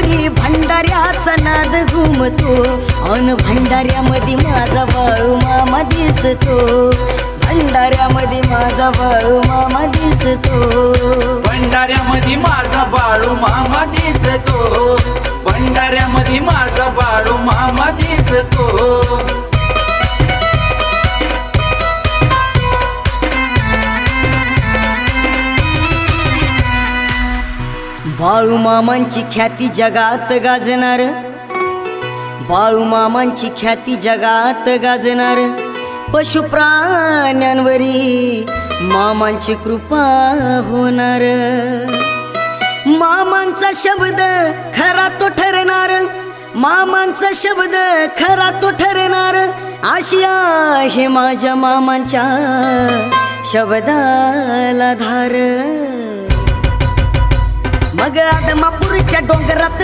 आदमापुरी भंडाऱ्याचा नाद घुमतो अन भंडाऱ्यामध्ये माझा बाळू मामा दिसतो भंडाऱ्यामध्ये माझा बाळू मामा दिसतो भंडाऱ्यामध्ये माझा बाळू मामा दिसतो भंडाऱ्यामध्ये माझा बाळू मामा दिसतो बाळू मामांची ख्याती जगात गाजणार बाळू मामांची ख्याती जगात गाजणार पशु प्राण्यांवरी मामांची कृपा होणार मामांचा शब्द खरा तो ठरणार मामांचा शब्द खरा तो ठरणार अशी आहे माझ्या मामांच्या शब्दाला धार मग आदमापूरच्या डोंगरात